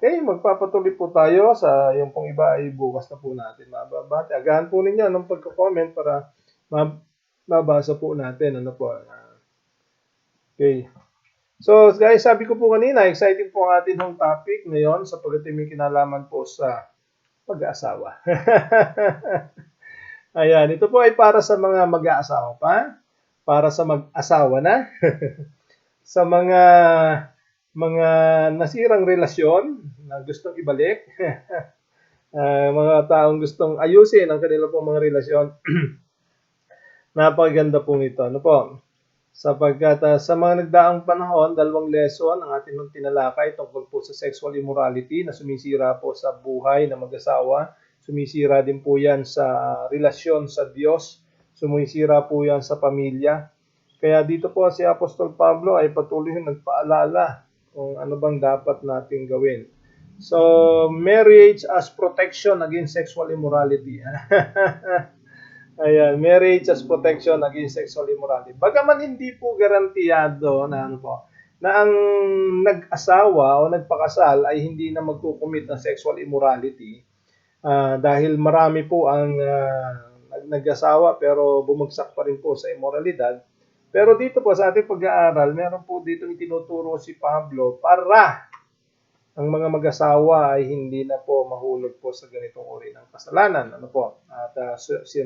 Okay, magpapatuloy po tayo sa yung pong iba ay bukas na po natin mababati. Agahan po ninyo ng pagko-comment para mabasa po natin. Ano po? Okay. So guys, sabi ko po kanina, exciting po ang ating topic ngayon sapagkat may kinalaman po sa pag-aasawa. Ayan, ito po ay para sa mga mag-aasawa pa, para sa mag-asawa na, sa mga nasirang relasyon na gustong ibalik, mga taong gustong ayusin ang kanilang pong mga relasyon. Napakaganda po nito. Ano po? Sapagkat sa mga nagdaang panahon, 2 lesson ang ating tinalakay tungkol po sa sexual immorality na sumisira po sa buhay ng mag-asawa. Sumisira din po yan sa relasyon sa Diyos. Sumisira po yan sa pamilya. Kaya dito po si Apostol Pablo ay patuloy nagpaalala kung ano bang dapat nating gawin. So, marriage as protection against sexual immorality. Ayan, marriage as protection against sexual immorality. Bagaman hindi po garantiyado na na ang nag-asawa o nagpakasal ay hindi na magkukumit ng sexual immorality dahil marami po ang nag-asawa pero bumagsak pa rin po sa immoralidad. Pero dito po sa ating pag-aaral, meron po dito tinuturo si Pablo para ang mga mag-asawa ay hindi na po mahulog po sa ganitong uri ng kasalanan. Ano po? At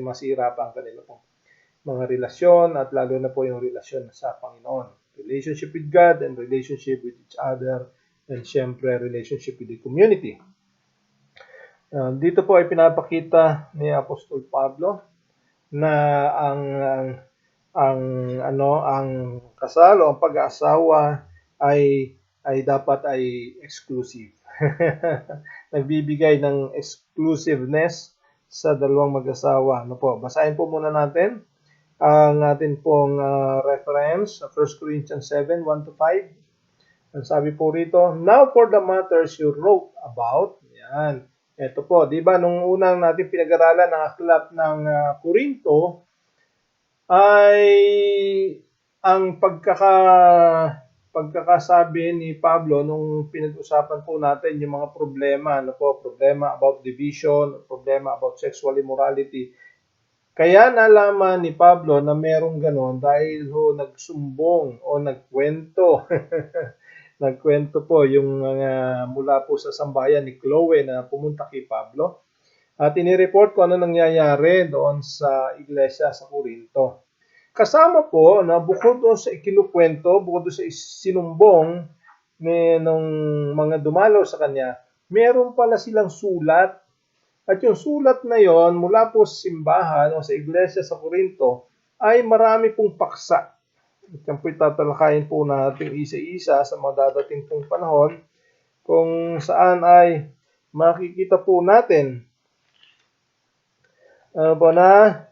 masira pa ang kanilang mga relasyon at lalo na po yung relasyon sa Panginoon. Relationship with God and relationship with each other and syempre relationship with the community. Dito po ay pinapakita ni Apostol Pablo na ang kasal o ang pag-aasawa ay dapat ay exclusive. Nagbibigay ng exclusiveness sa dalawang mag-asawa. Ano po? Basahin po muna natin ang atin pong reference, 1 Corinthians 7, 1-5. Ang sabi po rito, now for the matters you wrote about, yan. Ito po, di ba, nung unang natin pinag-aralan ng aklat ng Korinto, ay ang pagkakasabi ni Pablo nung pinag-usapan po natin yung mga problema, ano po, problema about division, problema about sexual immorality. Kaya nalaman ni Pablo na merong ganon dahil nagsumbong o nagkwento. Nagkwento po yung mula po sa sambahayan ni Chloe na pumunta kay Pablo. At inireport ko ano nangyayari doon sa iglesia sa Corinto. Kasama po na bukod doon sa ikinukwento, bukod doon sa sinumbong nung mga dumalaw sa kanya, meron pala silang sulat. At yung sulat na yon mula po sa simbahan o sa iglesia sa Corinto ay marami pong paksa. At yan po itatalakayin po natin isa-isa sa mga dadating pong panahon kung saan ay makikita po natin na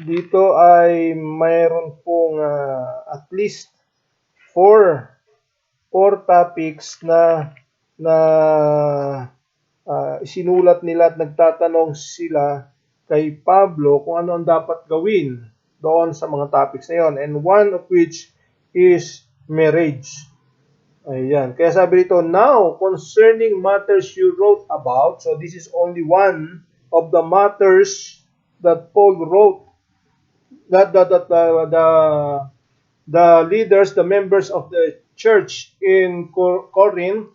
dito ay mayroon pong at least 4 topics na sinulat nila at nagtatanong sila kay Pablo kung ano ang dapat gawin doon sa mga topics na yon, and one of which is marriage. Ayan. Kaya sabi dito, now concerning matters you wrote about, so this is only one of the matters that Paul wrote, that the leaders, the members of the church in Corinth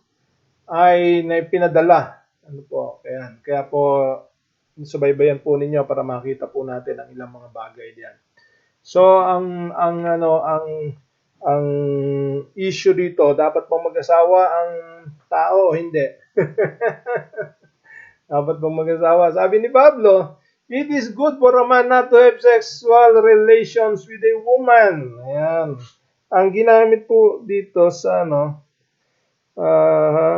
ay pinadala. Ano po? Kaya po subaybayan po ninyo para makita po natin ang ilang mga bagay diyan. So ang issue dito, dapat bang mag-asawa ang tao o hindi? Dapat bang mag-asawa? Sabi ni Pablo, it is good for a man not to have sexual relations with a woman. Ayan. Ang ginamit po dito sa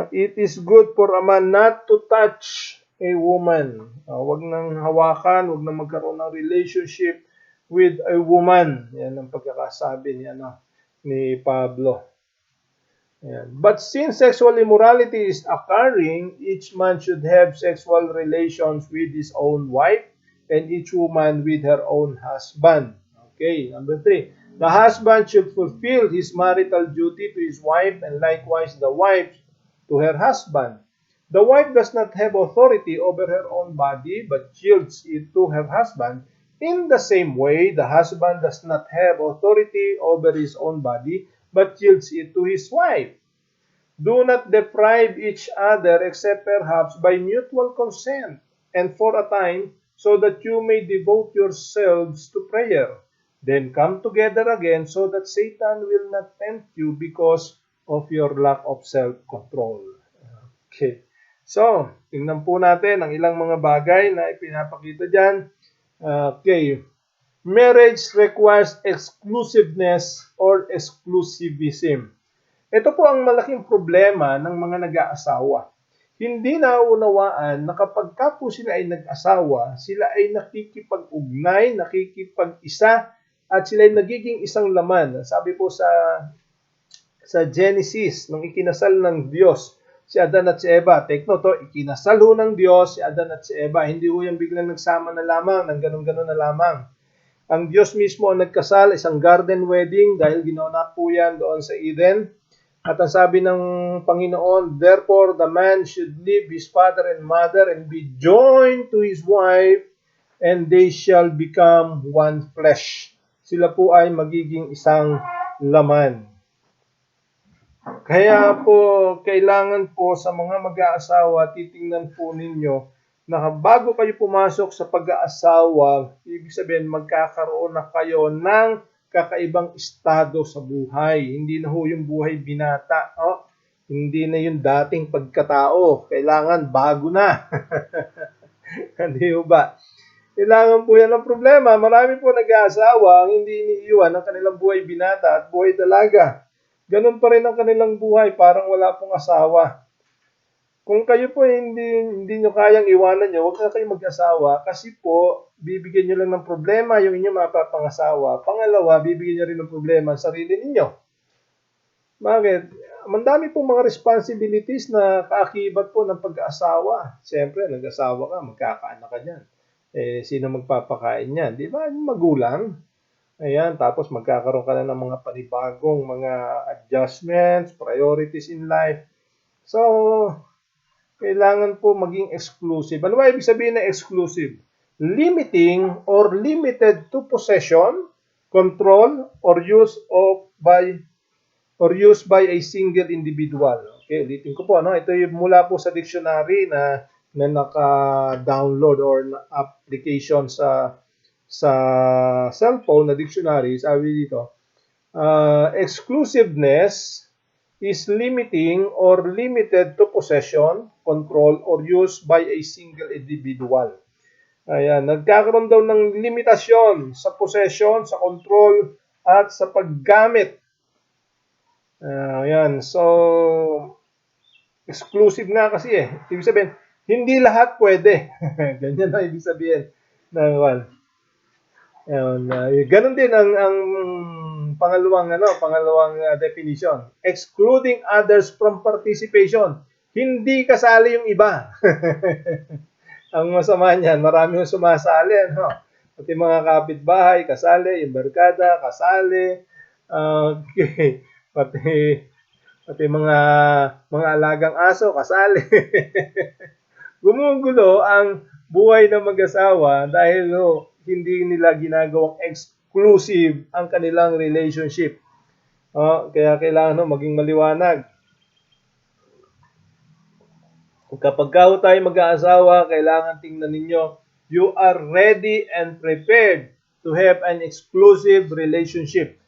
it is good for a man not to touch a woman. Wag nang hawakan, wag nang magkaroon ng relationship with a woman. Yan ang pagkakasabi ni Pablo. Yan. But since sexual immorality is occurring, each man should have sexual relations with his own wife and each woman with her own husband. Okay, number 3. The husband should fulfill his marital duty to his wife and likewise the wife to her husband. The wife does not have authority over her own body, but yields it to her husband. In the same way, the husband does not have authority over his own body, but yields it to his wife. Do not deprive each other except perhaps by mutual consent and for a time, so that you may devote yourselves to prayer. Then come together again so that Satan will not tempt you because of your lack of self-control. Okay. So, tingnan po natin ang ilang mga bagay na ipinapakita dyan. Okay. Marriage requires exclusiveness or exclusivism. Ito po ang malaking problema ng mga nag-aasawa. Hindi nauunawaan na kapag ka po sila ay nag-asawa, sila ay nakikipag-ugnay, nakikipag-isa, at sila ay nagiging isang laman. Sabi po sa Genesis, nung ikinasal ng Diyos si Adan at si Eva, take note, ikinasal ho ng Diyos si Adan at si Eva, hindi ho yung biglang nagsama na lamang, ng ganun-ganun na lamang. Ang Diyos mismo ang nagkasal, isang garden wedding, dahil ginawa po yan doon sa Eden. At ang sabi ng Panginoon, therefore the man should leave his father and mother and be joined to his wife, and they shall become one flesh. Sila po ay magiging isang laman. Kaya po, kailangan po sa mga mag-aasawa, titingnan po ninyo na bago kayo pumasok sa pag-aasawa, ibig sabihin magkakaroon na kayo ng kakaibang estado sa buhay. Hindi na ho yung buhay binata. Hindi na yung dating pagkatao. Kailangan bago na. Hindi ho ba? Kailangan po yan ang problema. Marami po nag-aasawa ang hindi iniiwan ang kanilang buhay binata at buhay dalaga. Ganun pa rin ang kanilang buhay, parang wala pong asawa. Kung kayo po hindi nyo kayang iwanan nyo, huwag na kayo mag-asawa kasi po, bibigyan nyo lang ng problema yung inyong mapapangasawa. Pangalawa, bibigyan nyo rin ng problema ang sarili ninyo. Bakit? Mandami pong mga responsibilities na kaakibat po ng pag-aasawa. Siyempre, nag-asawa ka, magkakaanak ka dyan. Sino magpapakain yan? Di ba? Yung magulang. Ayan, tapos magkakaroon ka na ng mga panibagong mga adjustments, priorities in life. So, kailangan po maging exclusive. Ano ba ibig sabihin ng exclusive? Limiting or limited to possession, control, or use by a single individual. Okay, ulitin ko po. Ito yung mula po sa dictionary na naka-download or application sa cellphone na dictionary. Sabi dito, exclusiveness is limiting or limited to possession, control, or use by a single individual. Ayan, nagkakaroon daw ng limitasyon sa possession, sa control, at sa paggamit. Ayan, so, exclusive nga kasi Ibig sabihin, hindi lahat pwede. Ganyan na ibig sabihin. Ganun din ang pangalawang definition, excluding others from participation. Hindi kasali yung iba. Ang masama niyan, marami yung sumasali, pati mga kapitbahay kasali, yung barkada kasali, pati mga alagang aso kasali. Gumugulo ang buhay ng mag-asawa dahil hindi nila ginagawang exclusive ang kanilang relationship. Kaya kailangan maging maliwanag. Kapag tayo mag-aasawa, kailangan tingnan ninyo, you are ready and prepared to have an exclusive relationship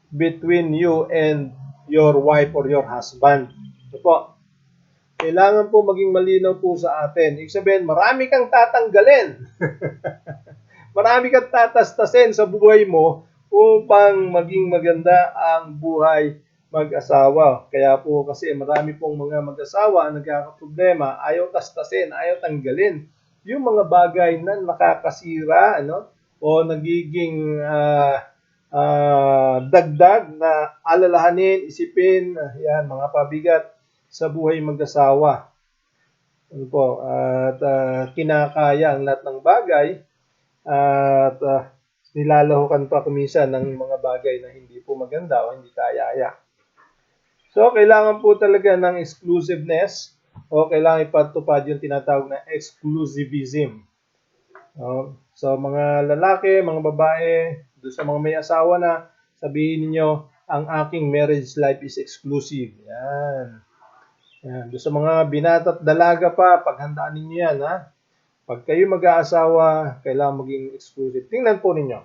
between you and your wife or your husband. Ito po. Kailangan po maging malinaw po sa atin. Ibig sabihin, marami kang tatanggalin. Marami kang tatastasin sa buhay mo upang maging maganda ang buhay mag-asawa. Kaya po kasi marami pong mga mag-asawa ang nagkakaproblema, ayaw tastasin, ayaw tanggalin yung mga bagay na nakakasira, o nagiging dagdag na alalahanin, isipin, yan, mga pabigat sa buhay mag-asawa. At kinakaya ang lahat ng bagay at nilalahukan pa kuminsan ng mga bagay na hindi po maganda o hindi kaya. So, kailangan po talaga ng exclusiveness o kailangan ipatupad yung tinatawag na exclusivism. So mga lalaki, mga babae, doon sa mga may asawa na, sabihin niyo ang aking marriage life is exclusive. Yan. Yan. Doon sa mga binata at dalaga pa, paghandaan ninyo yan, ha? Pag kayo mag-aasawa, kailangan maging exclusive. Tingnan po ninyo.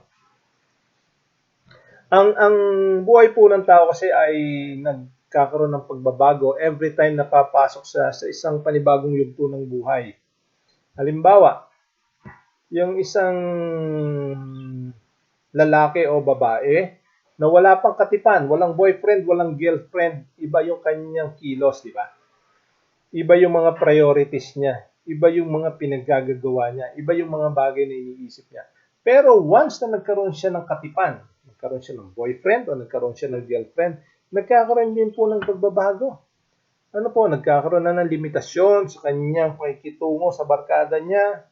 Ang buhay po ng tao kasi ay nagkakaroon ng pagbabago every time napapasok sa isang panibagong yugto ng buhay. Halimbawa, yung isang lalaki o babae na wala pang katipan, walang boyfriend, walang girlfriend, iba yung kanyang kilos, di ba? Iba yung mga priorities niya, iba yung mga pinaggagawa niya, iba yung mga bagay na iniisip niya. Pero once na nagkaroon siya ng katipan, nagkaroon siya ng boyfriend o nagkaroon siya ng girlfriend, nagkakaroon din po ng pagbabago. Ano po, nagkakaroon na ng limitasyon sa kanyang pakikitungo sa barkada niya.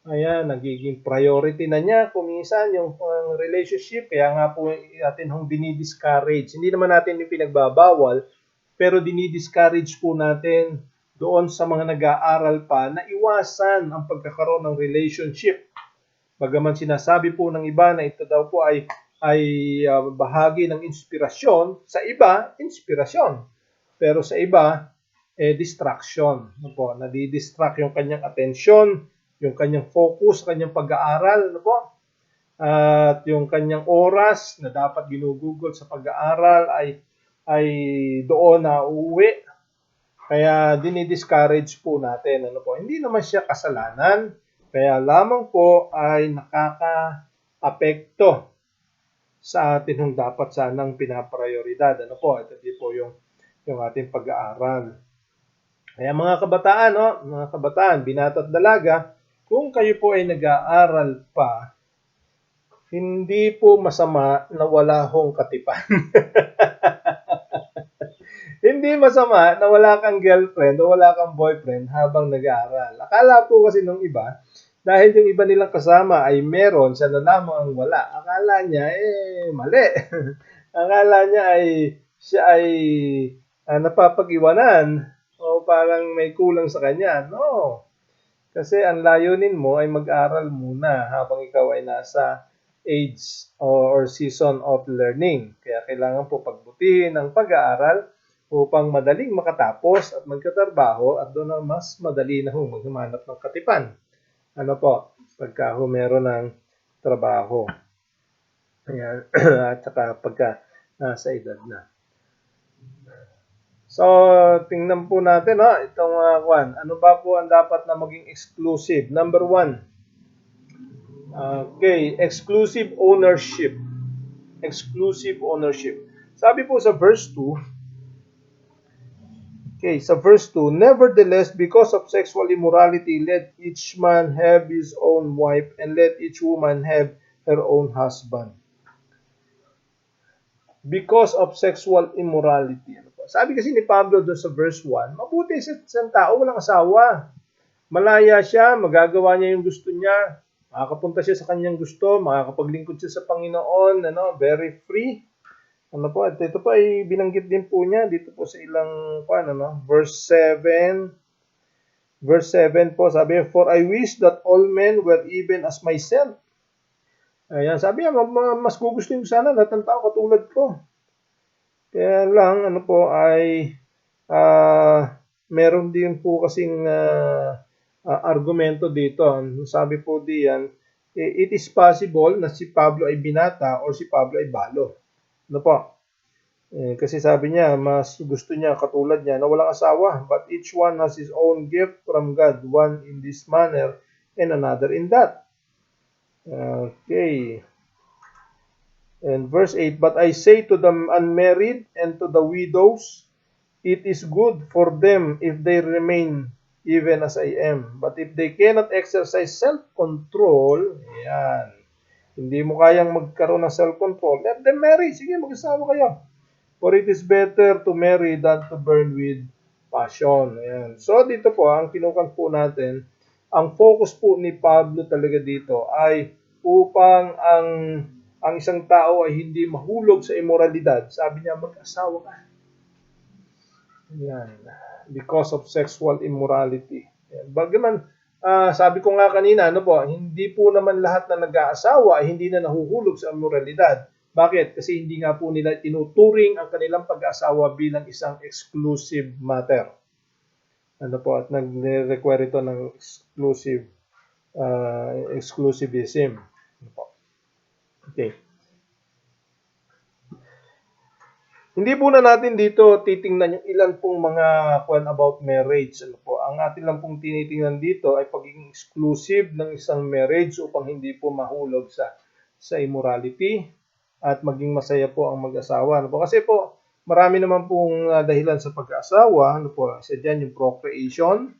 Ayan, nagiging priority na niya kuminsan yung relationship. Kaya nga po natin hong dinidiscourage. Hindi naman natin yung pinagbabawal, pero dinidiscourage po natin doon sa mga nag-aaral pa na iwasan ang pagkakaroon ng relationship. Bagaman sinasabi po ng iba na ito daw po ay bahagi ng inspirasyon, sa iba, inspirasyon. Pero sa iba, distraction. Ano po, nadidistract yung kanyang atensyon, yung kanyang focus, kanyang pag-aaral, ano po? At yung kanyang oras na dapat ginugugol sa pag-aaral ay doon na uuwi. Kaya dinidiscourage po natin. Ano po? Hindi naman siya kasalanan, kaya lamang po ay nakaka-apekto sa atin yung dapat sanang pinaprioridad. Ano po? Ito din po yung ating pag-aaral. Kaya mga kabataan, no? Mga kabataan, binata at dalaga, kung kayo po ay nag-aaral pa, hindi po masama na wala hong katipan. Hindi masama na wala kang girlfriend o wala kang boyfriend habang nag-aaral. Akala po kasi nung iba, dahil yung iba nilang kasama ay meron, siya na lamang ang wala. Akala niya, mali. Akala niya siya ay napapag-iwanan o parang may kulang sa kanya. No. Kasi ang layunin mo ay mag-aral muna habang ikaw ay nasa age or season of learning. Kaya kailangan po pagbutihin ang pag-aaral upang madaling makatapos at magkatrabaho at doon na mas madali na maghumanap ng katipan. Ano po, pagka meron ng trabaho. Ayan. At saka pagka nasa edad na. So, tingnan po natin, itong kwan. Ano ba po ang dapat na maging exclusive? Number 1. Okay, exclusive ownership. Exclusive ownership. Sabi po sa verse 2, okay, sa verse 2, nevertheless, because of sexual immorality, let each man have his own wife, and let each woman have her own husband. Because of sexual immorality. Sabi kasi ni Pablo doon sa verse 1, mabuti sa isang tao, walang asawa. Malaya siya, magagawa niya yung gusto niya, makakapunta siya sa kanyang gusto, makakapaglingkod siya sa Panginoon, very free. Ano po, at ito po ay binanggit din po niya dito po sa ilang verse 7. Verse 7 po, sabi niya, for I wish that all men were even as myself. Ayan, sabi niya, mas gugustuhin ko sana lahat ng tao katulad ko. Kaya lang, ano po, ay meron din po kasing argumento dito. Sabi po diyan, it is possible na si Pablo ay binata or si Pablo ay balo. Ano po? Kasi sabi niya, mas gusto niya katulad niya na walang asawa. But each one has his own gift from God, one in this manner and another in that. Okay. And verse 8, but I say to the unmarried and to the widows, it is good for them if they remain even as I am. But if they cannot exercise self-control, yan, hindi mo kayang magkaroon ng self-control, let them marry. Sige, mag-asawa kayo. For it is better to marry than to burn with passion. Ayan. So, dito po, ang kinukan po natin, ang focus po ni Pablo talaga dito ay upang ang isang tao ay hindi mahulog sa immoralidad. Sabi niya, mag-asawa ka. Ayan. because of sexual immorality. Bagaman, sabi ko nga kanina, hindi po naman lahat na nag-aasawa ay hindi na nahuhulog sa immoralidad. Bakit? Kasi hindi nga po nila tinuturing ang kanilang pag-aasawa bilang isang exclusive matter. At nag-require ito ng exclusivism. Okay. Hindi po na natin dito titingnan yung ilan pong mga about marriage. Ang atin lang pong tinitingnan dito ay pagiging exclusive ng isang marriage upang hindi po mahulog sa immorality at maging masaya po ang mag-asawa. Kasi po, marami naman pong dahilan sa pag-asawa. Isa dyan yung procreation.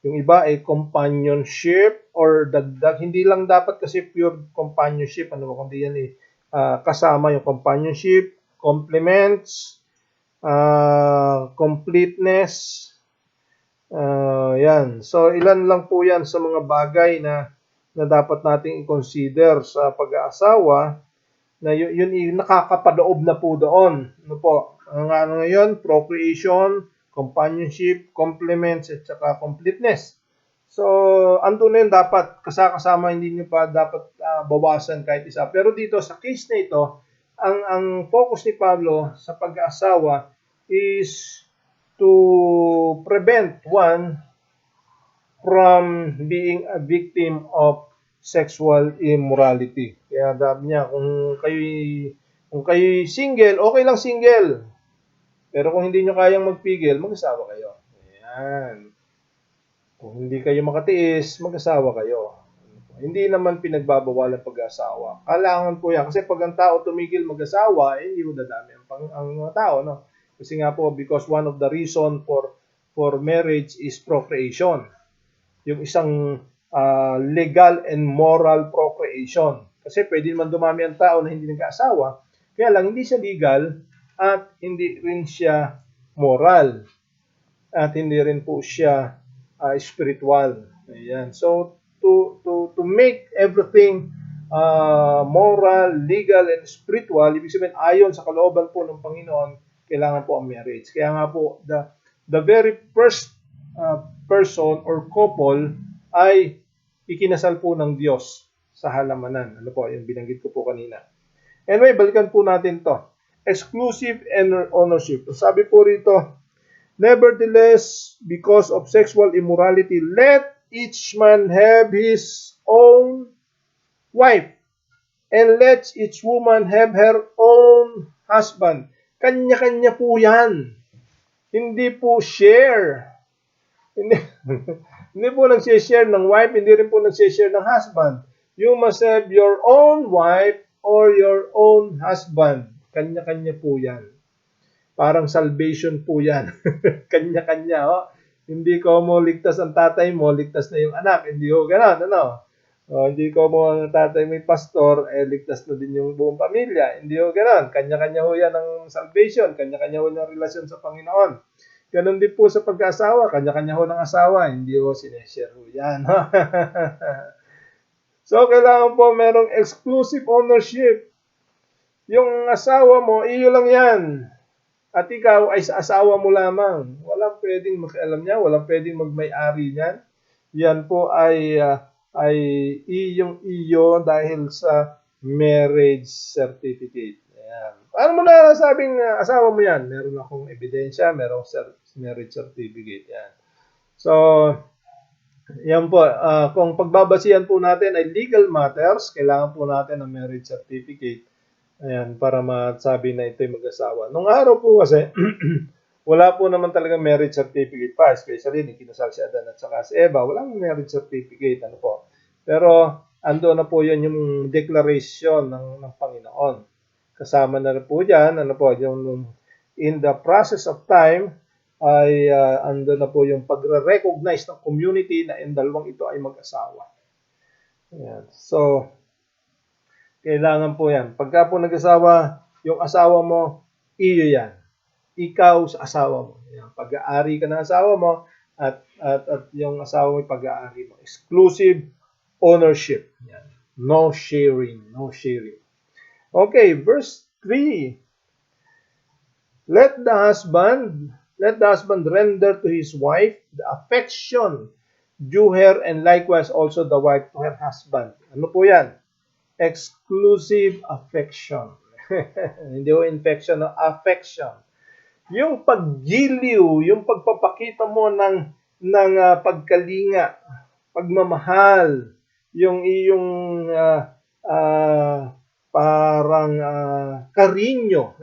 Yung iba ay companionship or dagdag. Hindi lang dapat kasi pure companionship. Kundi yan kasama yung companionship, complements, completeness. Yan. So, ilan lang po yan sa mga bagay na dapat nating i-consider sa pag-aasawa na yun nakakapadoob na po doon. Ang ngayon, procreation, companionship, complements, at saka completeness. So, andun na yun dapat kasama, hindi nyo pa dapat bawasan kahit isa. Pero dito, sa case na ito, ang focus ni Pablo sa pag-aasawa is to prevent one from being a victim of sexual immorality. Kaya sabi niya, kung kayo single, okay lang single. Pero kung hindi nyo kayang magpigil, mag-asawa kayo. Ayan. Kung hindi kayo makatiis, mag-asawa kayo. Hindi naman pinagbabawal ang pag-asawa. Kailangan po yan. Kasi pag ang tao tumigil mag-asawa, hindi mo dadami ang mga tao. Kasi nga po, because one of the reason for marriage is procreation. Yung isang legal and moral procreation. Kasi pwede naman dumami ang tao na hindi nag-asawa, kaya lang hindi siya legal at hindi rin siya moral at hindi rin po siya spiritual. Ayan. So to make everything moral, legal, and spiritual, ibig sabihin ayon sa kalooban po ng Panginoon, kailangan po ang marriage. Kaya nga po the very first person or couple ay ikinasal po ng Diyos sa halamanan. Yung binanggit ko po kanina. Anyway, balikan po natin to. Exclusive ownership. Sabi po rito, nevertheless, because of sexual immorality, let each man have his own wife, and let each woman have her own husband. Kanya-kanya po yan. Hindi po share. Hindi po nag-share ng wife, hindi rin po nag-share ng husband. You must have your own wife or your own husband. Kanya-kanya po yan. Parang salvation po yan. Kanya-kanya. Hindi ko mo ligtas ang tatay mo, ligtas na yung anak. Hindi ko gano'n. Hindi ko mo ang tatay may pastor, ligtas na din yung buong pamilya. Hindi ko gano'n. Kanya-kanya ho yan ang salvation. Kanya-kanya ho ng relasyon sa Panginoon. Ganon din po sa pag-asawa, kanya-kanya ho ng asawa, hindi ho sineshare ho yan. So, kailangan po merong exclusive ownership. Yung asawa mo, iyo lang yan. At ikaw ay sa asawa mo lamang. Walang pwedeng makialam niya, walang pwedeng magmay-ari niyan. Yan po ay iyong iyo dahil sa marriage certificate. Ayan. Paano mo na sabing asawa mo yan? Meron akong ebidensya, merong marriage certificate. Yan. So, yan po. Kung pagbabasihan po natin ay legal matters, kailangan po natin ng marriage certificate. Ayan, para masabi na ito'y mag-asawa. Nung araw po kasi, wala po naman talagang marriage certificate pa. Especially, kinasal si Adan at saka si Eva. Walang marriage certificate. Pero, ando na po yan yung declaration ng Panginoon. Kasama na rin po dyan, yung in the process of time, ay ando na po yung pagre-recognize ng community na yung dalawang ito ay mag-asawa. Ayan. So, kailangan po yan. Pagka po nag-asawa, yung asawa mo, iyo yan. Ikaw sa asawa mo. Ayan. Pag-aari ka ng asawa mo, at yung asawa mo, pag-aari mo. Exclusive ownership. Ayan. No sharing. No sharing. Okay, verse 3. Let the husband Let the husband render to his wife the affection due her, and likewise also the wife to her husband. Ano po yan? Exclusive affection. Hindi ho infection, no? Affection. Yung paggiliw, yung pagpapakita mo ng pagkalinga, pagmamahal, yung iyong parang karinyo.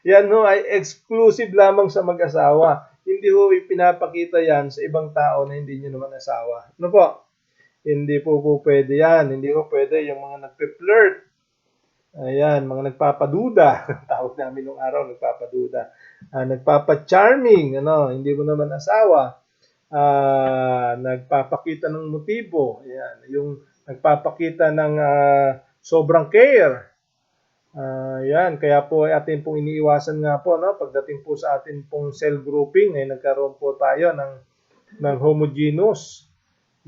Yan ho ay exclusive lamang sa mag-asawa. Hindi ho ipinapakita yan sa ibang tao na hindi nyo naman asawa. Ano po? Hindi po pwede yan. Hindi po pwede yung mga nagpe-flirt. Ayan, mga nagpapaduda. Tawag namin nung araw, nagpapaduda. Nagpapa-charming, ano, hindi mo naman asawa. Nagpapakita ng motibo. Ayan, yung nagpapakita ng sobrang care. Yan, kaya po ay atin pong iniiwasan nga po, no? Pagdating po sa atin pong cell grouping, ay nagkaroon po tayo ng homogeneous.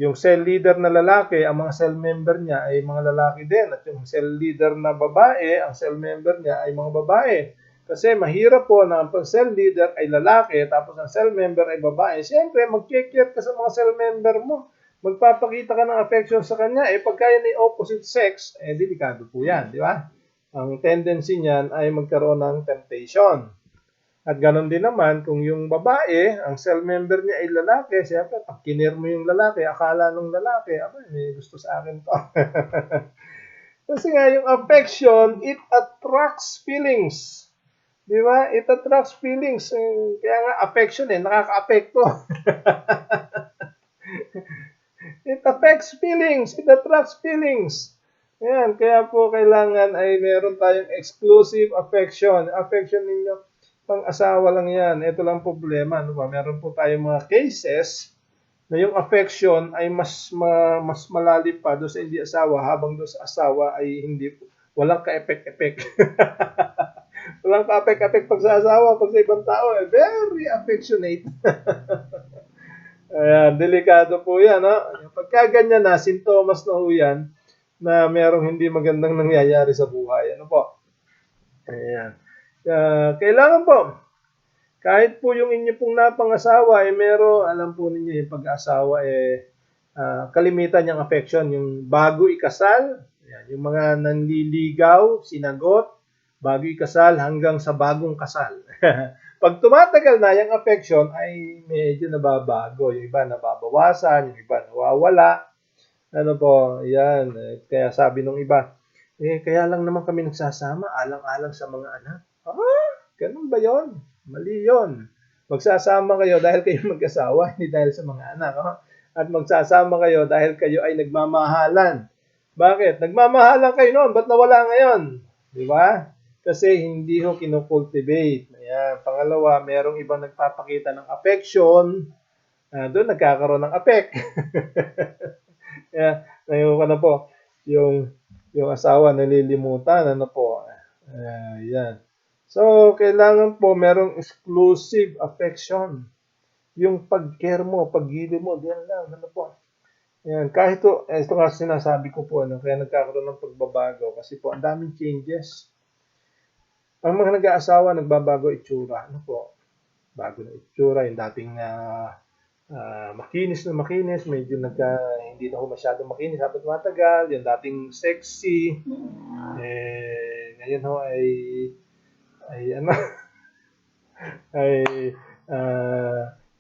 Yung cell leader na lalaki, ang mga cell member niya ay mga lalaki din. At yung cell leader na babae, ang cell member niya ay mga babae. Kasi mahirap po na ang cell leader ay lalaki, tapos ang cell member ay babae. Siyempre, mag-care ka sa mga cell member mo. Magpapakita ka ng affection sa kanya. Pagka yan ay opposite sex, delikado po yan, di ba? Ang tendency niyan ay magkaroon ng temptation. At ganoon din naman, kung yung babae, ang cell member niya ay lalaki, siyempre, pag kinir mo yung lalaki, akala nung lalaki, may gusto sa akin to. Kasi nga, yung affection, it attracts feelings. Di ba? It attracts feelings. Kaya nga, affection nakaka-apekto. It affects feelings. It attracts feelings. Ayan, kaya po kailangan ay meron tayong exclusive affection. Affection ninyo, pang-asawa lang yan. Ito lang problema. Ano ba? Meron po tayong mga cases na yung affection ay mas malalim pa doon sa hindi asawa, habang doon sa asawa ay hindi, walang ka-epek-epek. Walang ka-epek-epek pag sa asawa, pag sa ibang tao, very affectionate. Ayan, delikado po yan. No? Pagka ganyan na, sintomas na ho yan, na merong hindi magandang nangyayari sa buhay. Ano po? Ayan. Kailangan po, kahit po yung inyo pong napangasawa, alam po ninyo yung pag-asawa, kalimitan niyang affection, yung bago ikasal, ayan, yung mga nanliligaw, sinagot, bago ikasal hanggang sa bagong kasal. Pag tumatagal na yung affection, ay medyo nababago. Yung iba nababawasan, yung iba nawawala. Ano po, yan. Kaya sabi nung iba, kaya lang naman kami nagsasama, alang-alang sa mga anak. Ganun ba yon? Mali yon. Magsasama kayo dahil kayo mag-asawa, hindi dahil sa mga anak. At magsasama kayo dahil kayo ay nagmamahalan. Bakit? Nagmamahalan kayo noon, ba't nawala ngayon? Di ba? Kasi hindi ho kinocultivate. Ayan. Pangalawa, merong ibang nagpapakita ng affection. Doon nagkakaroon ng affect. Yeah, ngayon ko na po, yung asawa nalilimutan, ano po. Yan. So, kailangan po merong exclusive affection. Yung pag-care mo, pag-gili mo, diyan lang, ano po. Yan, kahit ito nga sinasabi ko po, kaya nagkakaroon ng pagbabago kasi po, ang daming changes. Ang mga nag-aasawa, nagbabago itsura, ano po. Bago na itsura, yung dating makinis, medyo hindi na ho masyado makinis habang matagal, yung dating sexy, ngayon ho ay ano, ay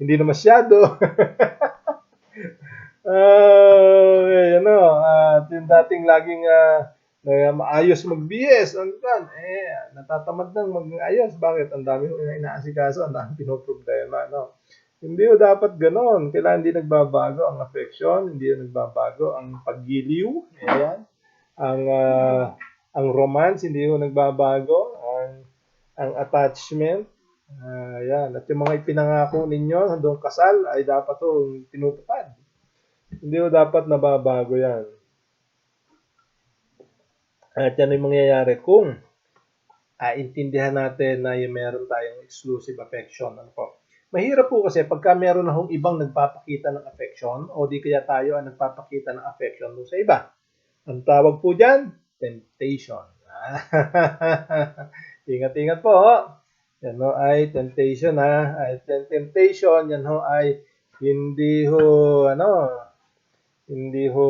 hindi na masyado. At yung dating laging maayos mag-BS, natatamad nang mag-ayos. Bakit? Ang dami inaasikaso, ang dami pinoproblema, no? Hindi ho dapat ganon. Kailangan hindi nagbabago ang affection, hindi nagbabago ang paggiliw, ayan. Ang romance, hindi ho nagbabago, ang attachment, ayan. At yung mga ipinangako ninyo hanggang kasal ay dapat ho tinutupad. Hindi ho dapat nababago yan. At yan yung mangyayari kung intindihan natin na yung meron tayong exclusive affection. Ano po? Mahirap po kasi pagka meron na hong ibang nagpapakita ng affection o di kaya tayo ang nagpapakita ng affection sa iba. Ang tawag po dyan, temptation. Ingat-ingat po. Yan ho ay temptation ha. Ay temptation, yan ho ay hindi ho hindi ho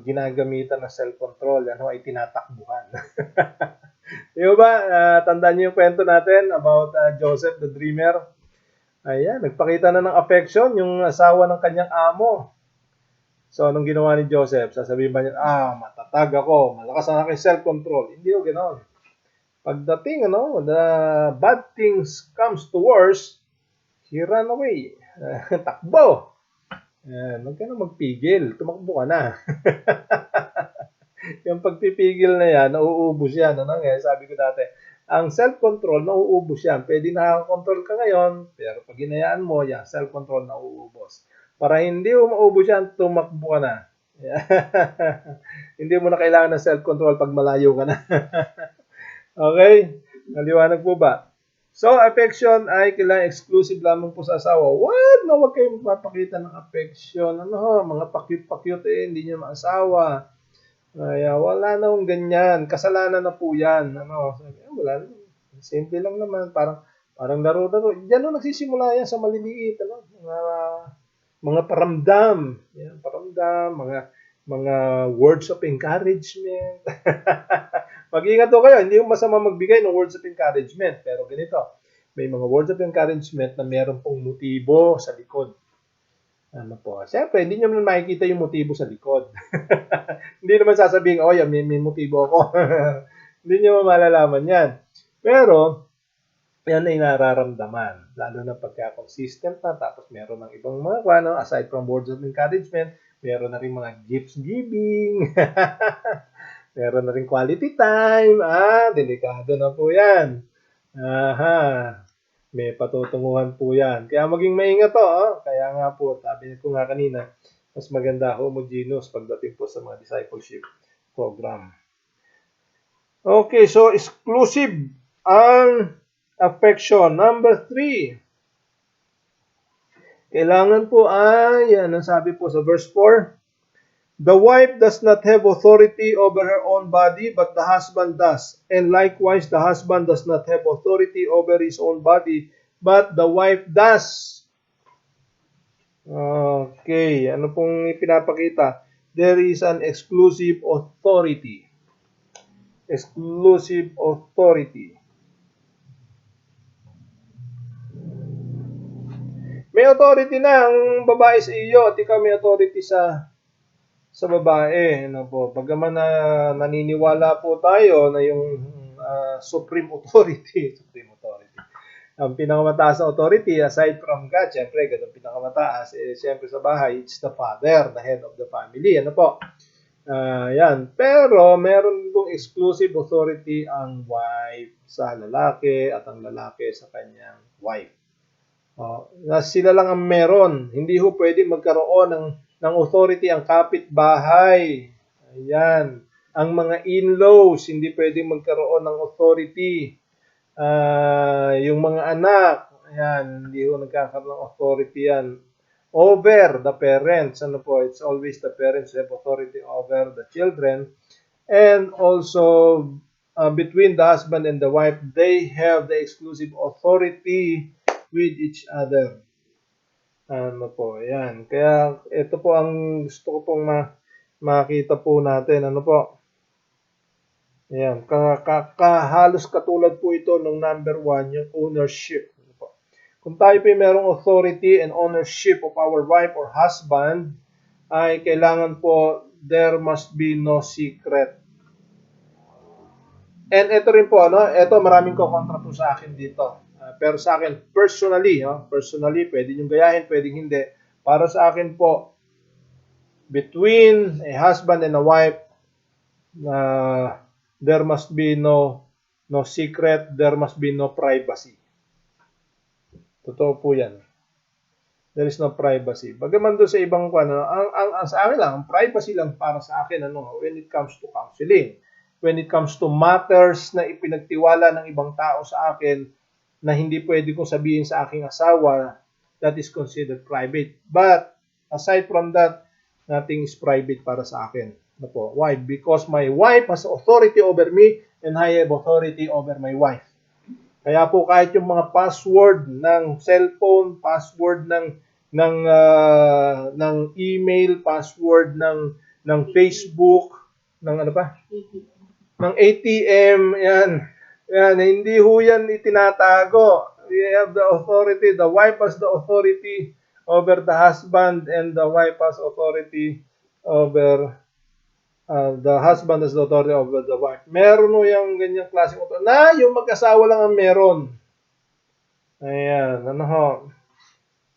ginagamitan ng self-control. Yan ho ay tinatakbuhan. Di ba? Tandaan niyo yung kwento natin about Joseph the Dreamer. Ayan, nagpakita na ng affection yung asawa ng kanyang amo. So, anong ginawa ni Joseph? Sasabihin ba niya, matatag ako, malakas ang aking self-control. Hindi ho ganoon. Pagdating, the bad things comes to worse, he ran away. Takbo. Huwag ka na magpigil. Tumakbo ka na. Yung pagpipigil na yan, nauubos yan. Sabi ko dati, ang self-control, nauubos yan. Pwede nakakakontrol ka ngayon, pero pag hinayaan mo, yan, self-control nauubos. Para hindi mo maubos yan, tumakbo ka na. Hindi mo na kailangan ng self-control pag malayo ka na. Okay? Naliwanag po ba? So, affection ay kailangan exclusive lamang po sa asawa. Huwag kayong magpapakita ng affection. Mga pakyut-pakyut hindi nyo maasawa. Wala na akong ganyan. Kasalanan na po yan. Wala. Simple lang naman. Parang laro-laro. Diyan nagsisimula yan sa maliliit. Mga paramdam. Yan, paramdam. Mga words of encouragement. Mag-ingat kayo. Hindi yung masama magbigay ng words of encouragement. Pero ganito. May mga words of encouragement na meron pong motibo sa likod. Siyempre, hindi nyo naman makikita yung motibo sa likod. Hindi naman sasabihin, may motibo ako. Hindi nyo malalaman yan. Pero, yan ay nararamdaman. Lalo na pagka consistent na, tapos meron ng ibang mga aside from words of encouragement, meron na rin mga gifts giving. Meron na rin quality time. Delikado na po yan. May patutunguhan po yan. Kaya maging maingat to. Kaya nga po, sabi ko nga kanina, mas maganda homogeneous pagdating po sa mga discipleship program. Okay, so exclusive ang affection. Number 3. Kailangan po yan ang sabi po sa verse 4. The wife does not have authority over her own body, but the husband does. And likewise, the husband does not have authority over his own body, but the wife does. Okay, ano pong ipinapakita? There is an exclusive authority. Exclusive authority. May authority na ang babae sa iyo at ikaw may authority sa babae. Bagaman naniniwala po tayo na yung supreme authority, ang pinakamataas na authority aside from God, syempre, ganun pinakamataas, syempre sa bahay, it's the father, the head of the family. Yan. Pero meron pong exclusive authority ang wife sa lalaki at ang lalaki sa kanyang wife. Sila lang ang meron. Hindi ho pwede magkaroon ng authority ang kapitbahay. Ayan. Ang mga in-laws, hindi pwedeng magkaroon ng authority. Yung mga anak, ayan, hindi ho nagkakaroon ng authority yan. Over the parents, it's always the parents who have authority over the children. And also, between the husband and the wife, they have the exclusive authority with each other. Yan. Kaya ito po ang gusto ko pong makita po natin. Yan. Halos katulad po ito ng number 1, yung ownership. Kung tayo po merong authority and ownership of our wife or husband, ay kailangan po there must be no secret. And ito rin po, ito maraming kontra po sa akin dito. Pero sa akin, personally, pwede nyo gayahin, pwedeng hindi. Para sa akin po, between a husband and a wife, there must be no secret, there must be no privacy. Totoo po yan. There is no privacy. Bagaman doon sa ibang ang sa akin lang, ang privacy lang para sa akin, when it comes to counseling, when it comes to matters na ipinagtiwala ng ibang tao sa akin, na hindi pwede kong sabihin sa aking asawa, that is considered private. But, aside from that, nothing is private para sa akin. Why? Because my wife has authority over me and I have authority over my wife. Kaya po kahit yung mga password ng cellphone, password ng email, password ng Facebook, ng ano pa? Ng ATM, yan. Yan, hindi ho yan itinatago. We have the authority, the wife has the authority over the husband and the wife has authority over the husband has the authority over the wife. Meron ho yung ganyang klaseng authority. Na yung mag-asawa lang ang meron. Ayan, ano ho.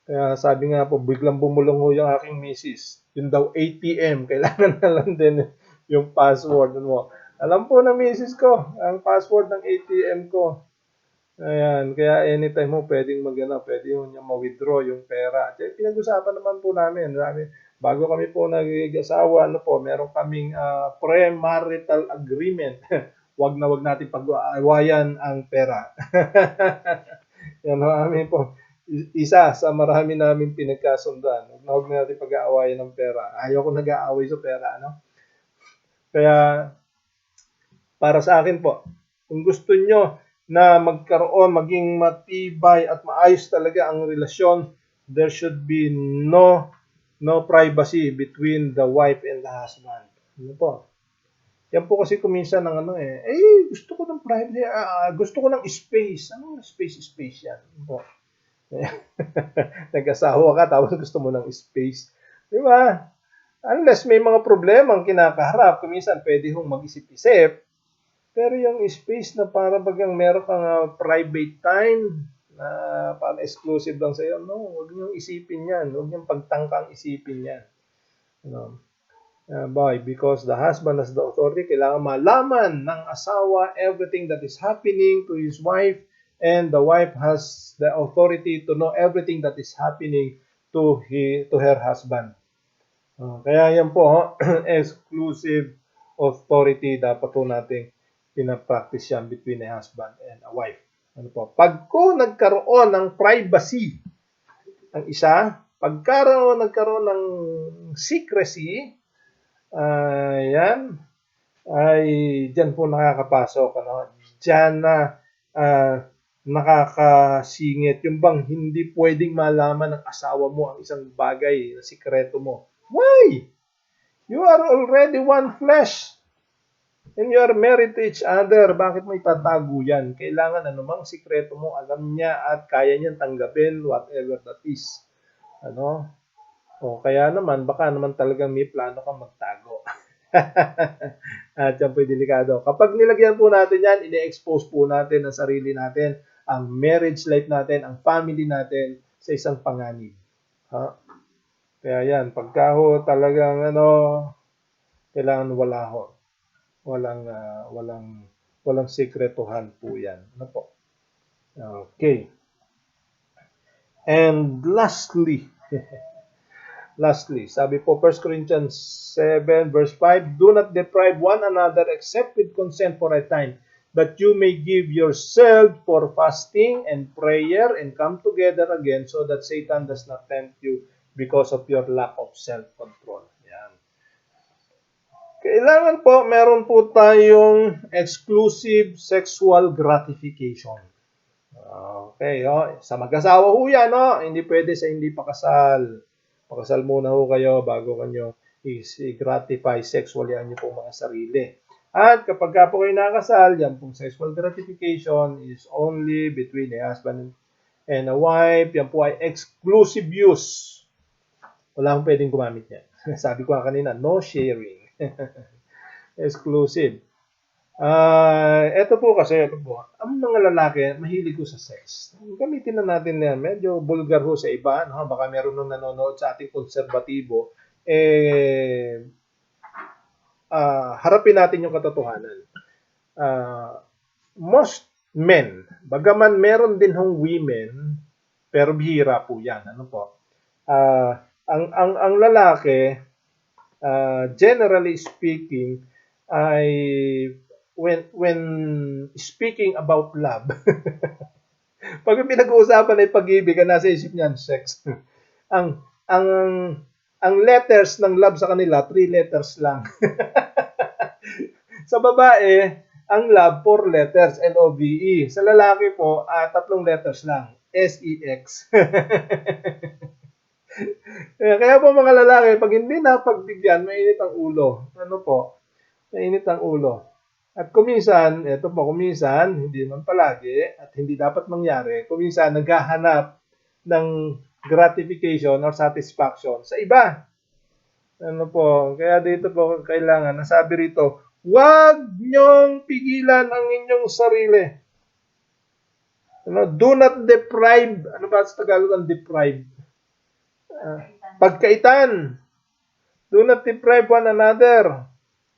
Kaya sabi nga po, biglang bumulong ho yung aking misis. Yun daw ATM, kailangan na lang din yung password mo. Alam po ng misis ko, ang password ng ATM ko. Ayan, kaya anytime mo pwedeng pwede yun yung ma-withdraw yung pera. Kaya pinag-usapan naman po namin. Bago kami po nag-asawa, meron kaming pre-marital agreement. Wag natin pag-aawayan ang pera. Yan ho, amin po. Isa sa marami namin pinagkasundan. Huwag na natin pag-aawayan ng pera. Ayaw ko nag-aaway sa pera, ano? Kaya, para sa akin po, kung gusto nyo na maging matibay at maayos talaga ang relasyon, there should be no privacy between the wife and the husband. Ano po? Yan po kasi kuminsan ng gusto ko ng privacy, gusto ko ng space. Ano space yan? Ano po? Nag-asawa ka tapos gusto mo ng space. Di ba? Unless may mga problema ang kinakaharap, kuminsan pwede hong mag-isip-isip. Pero yung space na para bagang meron kang private time na para exclusive lang sa'yo, no, huwag niyong isipin yan. Huwag niyong pagtangkang isipin yan. No. Why? Because the husband has the authority. Kailangan malaman ng asawa everything that is happening to his wife, and the wife has the authority to know everything that is happening to her husband. Kaya yan po, exclusive authority dapat po natin pinapractice yan between a husband and a wife. Ano po? Pag ko nagkaroon ng privacy ang isa, nagkaroon ng secrecy, yan, ay dyan po nakakapasok. Ano? Dyan na nakakasingit. Yung bang hindi pwedeng malaman ng asawa mo ang isang bagay na sikreto mo. Why? You are already one flesh. And you are married to each other. Bakit mo itatago yan? Kailangan anumang sikreto mo, alam niya at kaya niyang tanggapin whatever that is. Ano? O kaya naman, baka naman talagang may plano kang magtago. At yan po'y delikado. Kapag nilagyan po natin yan, ine-expose po natin ang sarili natin, ang marriage life natin, ang family natin sa isang panganib. Ha? Kaya yan, pagka ho talagang kailangan wala ho. Walang sekretuhan po yan. Ano po? Okay. And lastly, sabi po 1 Corinthians 7 verse 5, do not deprive one another except with consent for a time, that you may give yourself for fasting and prayer and come together again so that Satan does not tempt you because of your lack of self-control. Yan. Kailangan po, meron po tayong exclusive sexual gratification. Okay, sa mag-asawa ho yan, hindi pwede sa hindi pa kasal. Pakasal muna ho kayo bago kanyo i-gratify sexually ang inyong mga sarili. At kapag po kayo nakasal, yan pong sexual gratification is only between a husband and a wife. Yan po ay exclusive use. Wala akong pwedeng gumamit yan. Sabi ko kanina, no sharing. Exclusive. Ito po kasi, ang mga lalaki, mahilig ko sa sex. Gamitin na natin yan. Medyo vulgar ho sa iba. Baka meron nung nanonood sa ating konserbatibo. Harapin natin yung katotohanan. Most men, bagaman meron din hong women, pero bihira po yan. Ano po? Ang lalaki, generally speaking, ay when speaking about love, pag pinag-uusapan ay pag-ibig, nasa isip niyan sex. ang letters ng love sa kanila, 3 letters lang. Sa babae, Ang love, 4 letters, L-O-V-E. Sa lalaki po, 3 letters lang, S-E-X. Kaya po mga lalaki, pag hindi napagbigyan, mainit ang ulo. Ano po? Mainit ang ulo. At kuminsan, eto po, kuminsan, hindi man palagi, at hindi dapat mangyari, kuminsan naghahanap ng gratification or satisfaction sa iba. Ano po, kaya dito po kailangan, nasabi rito, huwag niyong pigilan ang inyong sarili. Do not deprive. Ano ba sa Tagalog ang deprive? Pagkaitan. Do not deprive one another.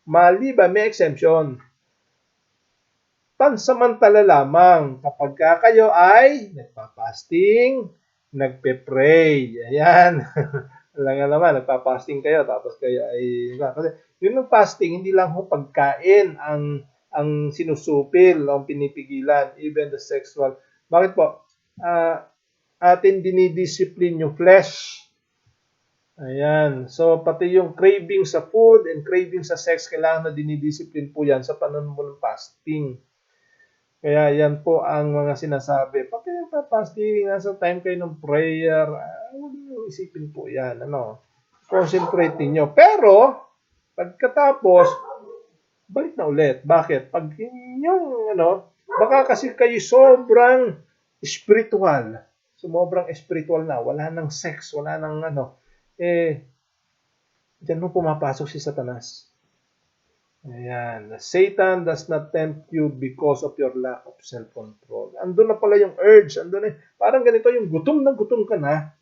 Maliban, may exemption. Pansamantala lamang kapag kayo ay nagpa-fasting, nagpe-pray. Ayan. Alam nga naman, nagpa-fasting kayo, tapos kayo ay, kasi yun ng fasting, hindi lang ho pagkain ang sinusupil, ang pinipigilan, even the sexual. Bakit po? Atin dinidiscipline yung flesh. Ayan. So, pati yung craving sa food and craving sa sex, kailangan na dinidiscipline po yan sa panunod ng fasting. Kaya yan po ang mga sinasabi. Pag kayo fasting, nasa time kayo ng prayer, huwag niyo isipin po yan. Concentrate niyo. Pero, pagkatapos, balik na ulit. Bakit? Pag inyong, baka kasi kayo sobrang spiritual. Sobrang spiritual na. Wala nang sex, wala nang dyan mo pumapasok si Satanas. Ayan. Satan does not tempt you because of your lack of self-control. Andun na pala yung urge. Andun na, parang ganito yung gutom na gutom ka na.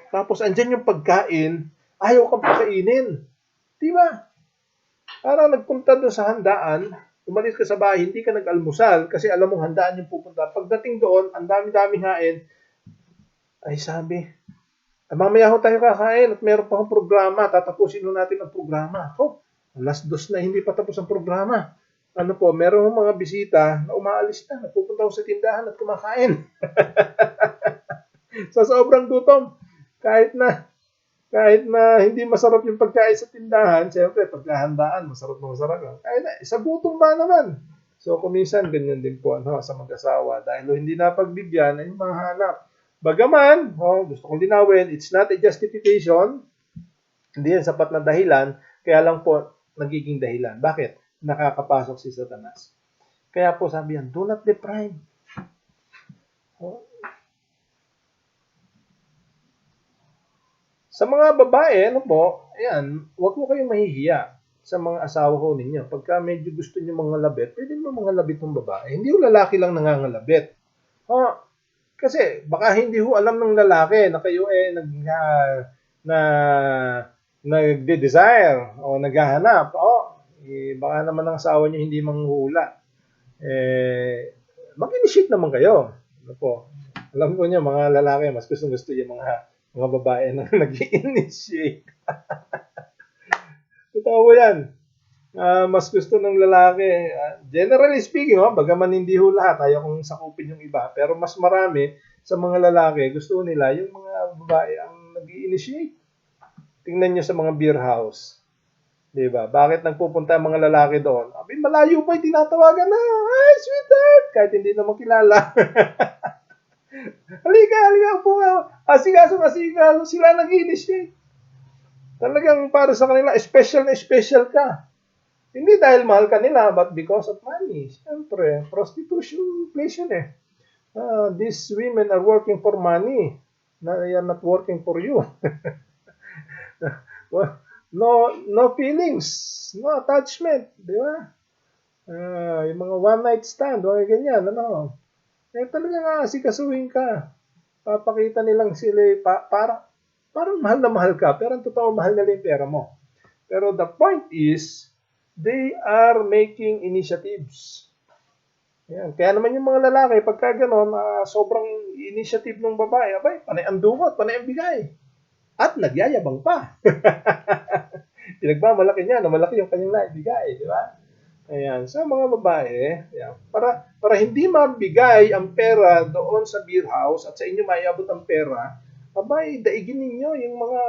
Tapos andyan yung pagkain, ayaw kang pakainin. Diba? Parang nagpunta doon sa handaan, umalis ka sa bahay, hindi ka nag-almusal kasi alam mong handaan yung pupunta. Pagdating doon, ang dami-dami hain, ay sabi, mamaya ho tayo kakain at meron pa akong programa, tatapusin natin ang programa. Alas 2 na, hindi pa tapos ang programa. Meron mga bisita na umaalis na, napupunta ko sa tindahan at kumakain. Sa sobrang gutom, kahit na hindi masarap yung pagkain sa tindahan, siyempre, pagkahandaan, masarap na masarap. Kahit na, sa gutom ba naman? So, kuminsan, ganyan din po sa mag-asawa. Dahil hindi napagbigyan, ay mahanap. Bagaman, gusto kong linawin, it's not a justification. Hindi yan sapat na dahilan. Kaya lang po, nagiging dahilan. Bakit? Nakakapasok si Satanas. Kaya po sabi yan, do not deprive. Sa mga babae, ayan, huwag mo kayong mahihiya sa mga asawa ho ninyo. Pagka medyo gusto niyo mga labit, pwede mo mga labit ng babae. Hindi ho lalaki lang nangangalabit. Kasi baka hindi ho alam ng lalaki na kayo nagde-desire o naghahanap. Baka naman ang asawa niyo hindi manghuhula. Mag-initiate naman kayo. Alam ko niyo, mga lalaki, mas gusto yung mga babae na nag-i-initiate. Totoo yan. Mas gusto ng lalaki, generally speaking, bagaman hindi ho lahat, ayaw kong sakupin yung iba, pero mas marami sa mga lalaki, gusto nila yung mga babae ang nag-i-initiate. Tingnan nyo sa mga beer house. Diba? Bakit nagpupunta ang mga lalaki doon? Malayo pa, tinatawagan na, "Hi, sweetheart!" Kahit hindi naman kilala. Halika po nga. Asikaso, sila nag-initiate. Talagang para sa kanila, special na special ka. Hindi dahil mahal ka nila, but because of money. Siyempre, prostitution place yun eh. These women are working for money. They are not working for you. No feelings. No attachment. Di ba? Yung mga one night stand, ganyan, talagang asikasuhin ka. Papakita nilang sila, parang mahal na mahal ka, pero ang totoo, mahal nila yung pera mo. Pero the point is, they are making initiatives. Yan. Kaya naman yung mga lalaki, pagka gano'n, sobrang initiative ng babae, panay ang dungot, panay ang bigay. At nagyayabang pa. Pinagmamalaki niya na malaki yung kanyang naibigay, di ba? Ayan, sa mga babae, para hindi mabigay ang pera doon sa beer house at sa inyo maiabot ang pera, daigin ninyo yung mga,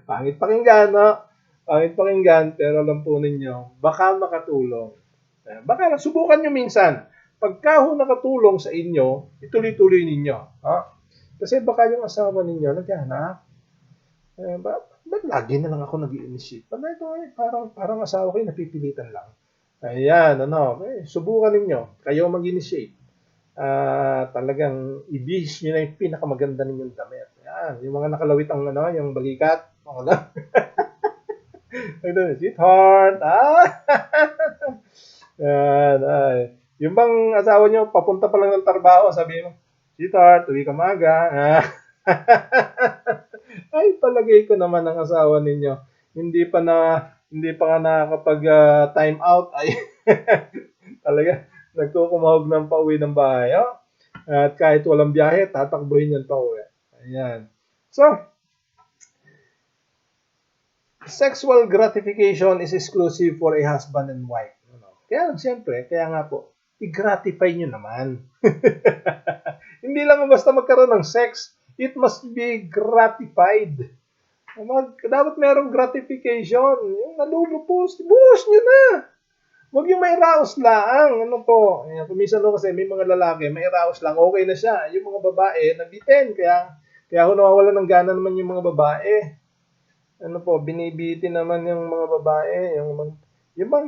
pangit pakinggan, Pangit pakinggan, pero alam po ninyo, baka makatulong. Baka subukan nyo minsan. Pagka ho nakatulong sa inyo, ituloy-tuloy ninyo. Ha? Kasi baka yung asawa ninyo, naghahanap. Ba't lagi na lang ako nag-i-initiate? Parang asawa ko yung napipilitan lang. Ayan, subukan ninyo. Kayo mag-initiate. Talagang ibihis nyo na yung pinakamaganda ninyong damit. Ayan, yung mga nakalawit ang yung balikat. Sweetheart, Yan, ay. Yung bang asawa nyo, papunta pa lang ng trabaho, sabi mo, sweetheart, uwi ka maaga. Ay, palagay ko naman ang asawa ninyo, hindi pa nga nakakapag time out, ay talaga, nagkukumahog ng pauwi ng bahay. Oh? At kahit walang biyahe, tatakbuhin yan pauwi. Ayan. So, sexual gratification is exclusive for a husband and wife. Kaya siyempre, kaya nga po, i-gratify nyo naman. Hindi lang basta magkaroon ng sex, it must be gratified. Dapat merong gratification. Yung nalulupos, buhos nyo na. Huwag yung may raos lang. Ano po, kumisan kasi may mga lalaki, may raos lang, okay na siya. Yung mga babae, nabitin. Kaya ako nawawala ng gana naman yung mga babae. Ano po, binibitin naman yung mga babae. Yung bang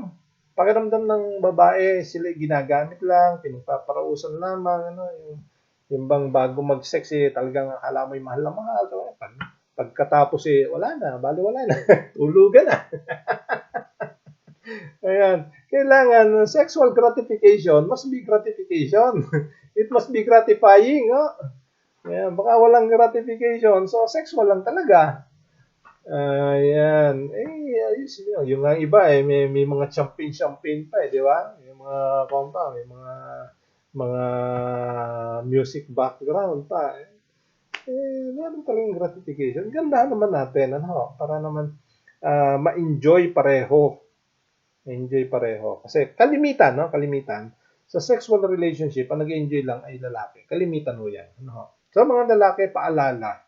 pakiramdam ng babae, sila ginagamit lang, pinagpaparausan lamang, yung bang bago mag-sex talagang akala mo yung mahal na mahal. Pagkatapos wala na, wala na, tulugan na. Ayan, kailangan, sexual gratification must be gratification. It must be gratifying, Ayan, baka walang gratification, so sexual lang talaga. Ayan. Ayos nyo. Yung nga iba, may mga champagne pa, di ba? Yung mga kompa, may mga music background pa. Meron talagang gratification. Ganda naman natin, para naman ma-enjoy pareho. Ma-enjoy pareho. Kasi kalimitan, kalimitan. Sa sexual relationship, ang nag-enjoy lang ay lalaki. Kalimitan ho yan. So, mga lalaki, paalala,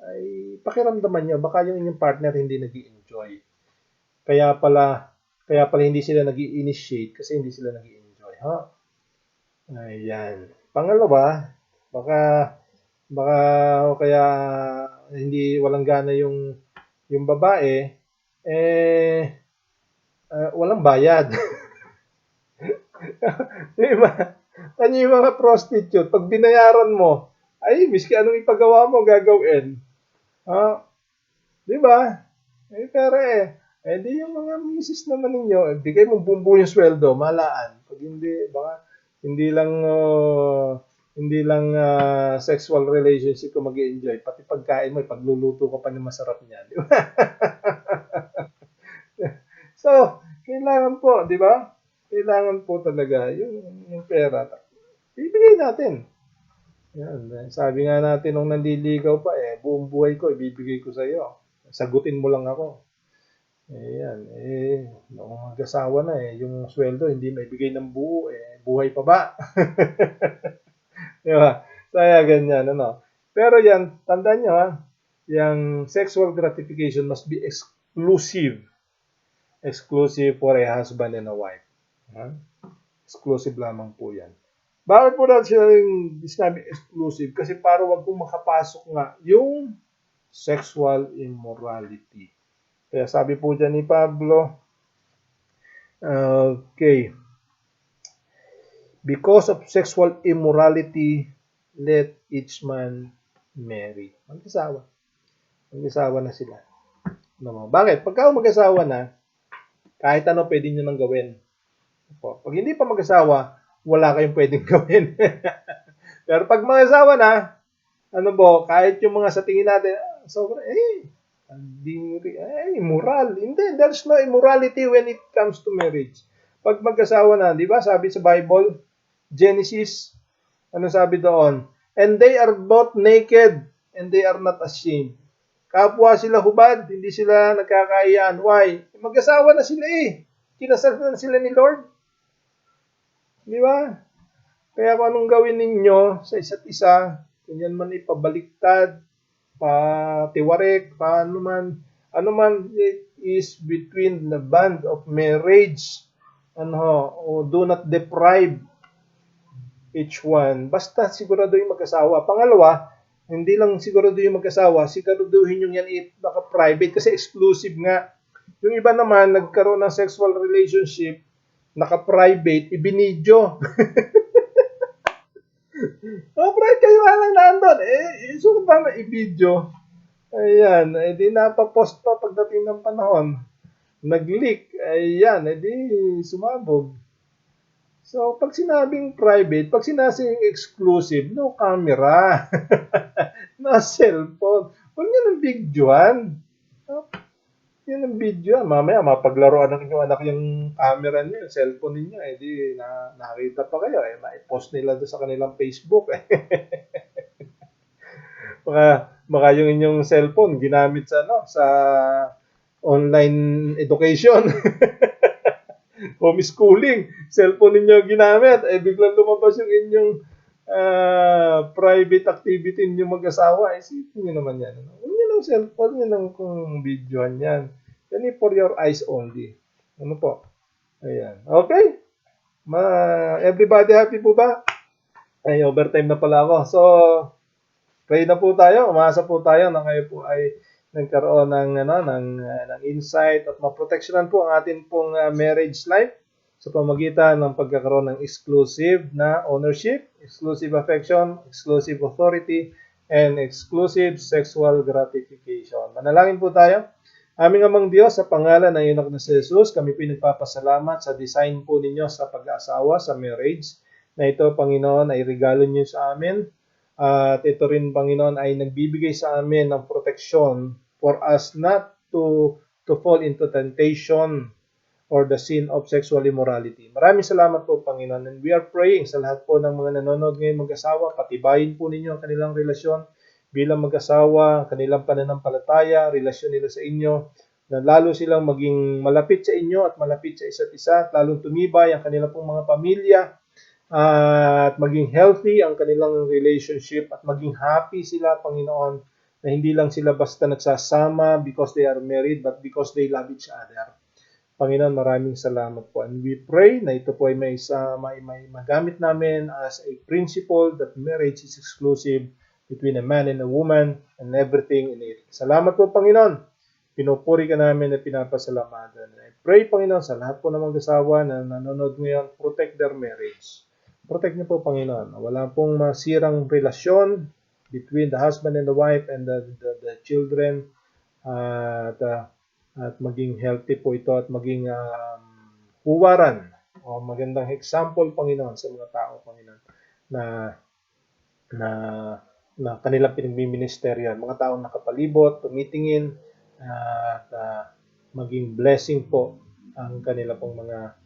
ay pakiramdaman nyo, baka yung inyong partner hindi nag-i-enjoy. Kaya pala hindi sila nag-i-initiate kasi hindi sila nag-i-enjoy. Ayan. Pangalawa, baka kaya hindi walang gana yung babae, walang bayad. Diba? Ano yung mga prostitute, pag binayaran mo, ay, miski anong ipagawa mo, gagawin. Di ba? Pero di yung mga misis naman ninyo, bigay mong bumbu yung sweldo, malaan. Pag hindi, baka hindi lang sexual relationship ko mag-enjoy, pati pagkain mo, pagluluto ko pa ng masarap niyan. Di ba? So, kailangan po, di ba? Kailangan po talaga yung pera. Ibigay natin. Yan. Sabi nga natin nung nandiligaw pa, buong buhay ko, ibibigay ko sa iyo. Sagutin mo lang ako. Ayan. Nung mag-asawa na, yung sweldo, hindi maibigay ng buo, buhay pa ba? Di ba? Kaya ganyan, Pero yan, tandaan nyo, yung sexual gratification must be exclusive. Exclusive for a husband and a wife. Exclusive lamang po yan. Bakit po natin sila yung sinabi exclusive? Kasi para wag pong makapasok nga yung sexual immorality. Kaya sabi po dyan ni Pablo, okay, because of sexual immorality, let each man marry. Mag-asawa. Mag-asawa na sila. Bakit? Pagka mag-asawa na, kahit ano pwede nyo nang gawin. Pag hindi pa mag-asawa, wala kayong pwedeng gawin. Pero pag mag-asawa na, kahit yung mga sa tingin natin, immoral. Hindi, there's no immorality when it comes to marriage. Pag mag-asawa na, di ba, sabi sa Bible, Genesis, ano sabi doon? And they are both naked, and they are not ashamed. Kapwa sila hubad, hindi sila nagkakayaan. Why? Mag-asawa na sila Kinasal na sila ni Lord. Di ba? Kaya kung anong gawin ninyo sa isa't isa, kung yan man ipabaliktad, patiwarik, paano man, Ano man it is between the bond of marriage, do not deprive each one. Basta sigurado yung mag-asawa. Pangalawa, hindi lang sigurado yung mag-asawa, siguraduhin yung yan naka-private kasi exclusive nga. Yung iba naman, nagkaroon ng sexual relationship, naka-private, ibinidyo. Private kayo lang nandun. So ba i-video? Ayan, di napapost pa pagdating ng panahon. Nag-leak, ayan, di sumabog. So, pag sinabing private, pag sinasing exclusive, no camera, no cellphone. Huwag nyo ng videoan. Yun ang video. Mamaya, mapaglaruan ng inyong anak yung camera niyo, yung cellphone niyo. Di nakita pa kayo. Ma-post nila doon sa kanilang Facebook. Baka yung inyong cellphone ginamit sa online education. Homeschooling, cellphone ninyo ginamit, biglang lumabas yung inyong private activity ninyong mag-asawa, isipin nyo naman yan. Huwag nyo lang cellphone, nyo lang kung videoan yan. Yan for your eyes only. Ano po? Ayan. Okay? Everybody happy po ba? Overtime na pala ako. So, pray na po tayo. Umasa po tayo na kayo po ay nagkaroon ng insight at maproteksyonan po ang atin pong marriage life sa pamagitan ng pagkakaroon ng exclusive na ownership, exclusive affection, exclusive authority, and exclusive sexual gratification. Manalangin po tayo. Aming Amang Diyos, sa pangalan ng iyong anak na si Jesus, kami po nagpapasalamat sa design po ninyo sa pag-aasawa, sa marriage, na ito, Panginoon, ay regalo niyo sa amin. At ito rin, Panginoon, ay nagbibigay sa amin ng proteksyon for us not to fall into temptation or the sin of sexual immorality. Maraming salamat po, Panginoon. And we are praying sa lahat po ng mga nanonood ngayon mag-asawa, patibayin po ninyo ang kanilang relasyon bilang mag-asawa, ang kanilang pananampalataya, relasyon nila sa inyo, na lalo silang maging malapit sa inyo at malapit sa isa't isa, at lalong tumibay ang kanilang pong mga pamilya, at maging healthy ang kanilang relationship, at maging happy sila, Panginoon, na hindi lang sila basta nagsasama because they are married, but because they love each other. Panginoon, maraming salamat po. And we pray na ito po ay may magamit namin as a principle that marriage is exclusive between a man and a woman and everything in it. Salamat po, Panginoon. Pinupuri ka namin at pinapasalamatan. I pray, Panginoon, sa lahat po ng mag-asawa na nanonood ngayon, protect their marriage. Protect niyo po, Panginoon. Wala pong masirang relasyon between the husband and the wife and the children. At maging healthy po ito at maging huwaran o magandang example, Panginoon, sa mga tao, Panginoon, na kanilang pinagmiministeryan. Mga taong nakapalibot, tumitingin, at maging blessing po ang kanila pong mga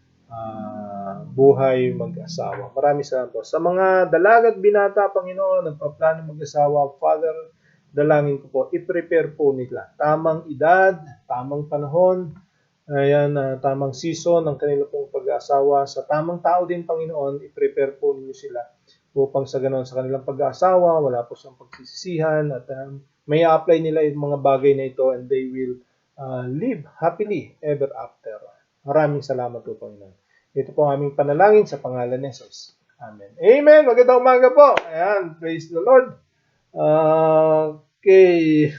buhay mag-asawa. Maraming salamat po. Sa mga dalaga at binata, Panginoon, nagpaplano mag-asawa, Father, dalangin ko po, i-prepare po nila. Tamang edad, tamang panahon, tamang season ng kanila pong pag-aasawa. Sa tamang tao din, Panginoon, i-prepare po ninyo sila upang sa ganoon sa kanilang pag-aasawa, wala po siyang pagsisisihan at may apply nila yung mga bagay na ito and they will live happily ever after. Maraming salamat po, Panginoon. Ito po ang aming panalangin sa pangalan ni Jesus. Amen. Amen. Magandang umaga po. Ayan. Praise the Lord. Okay.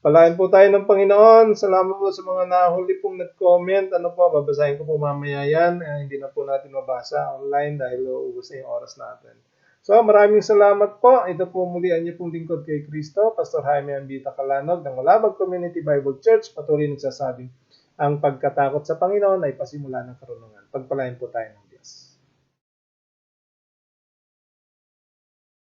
Palain po tayo ng Panginoon. Salamat po sa mga nahuli pong nag-comment. Babasahin ko po mamaya yan. Hindi na po natin mabasa online dahil ubos na yung oras natin. So, maraming salamat po. Ito po muli ang inyong pong lingkod kay Kristo, Pastor Jaime Ambita Calanog ng Malabag Community Bible Church. Patuloy nagsasabing, ang pagkatakot sa Panginoon ay pasimula ng karunungan. Pagpalain po tayo.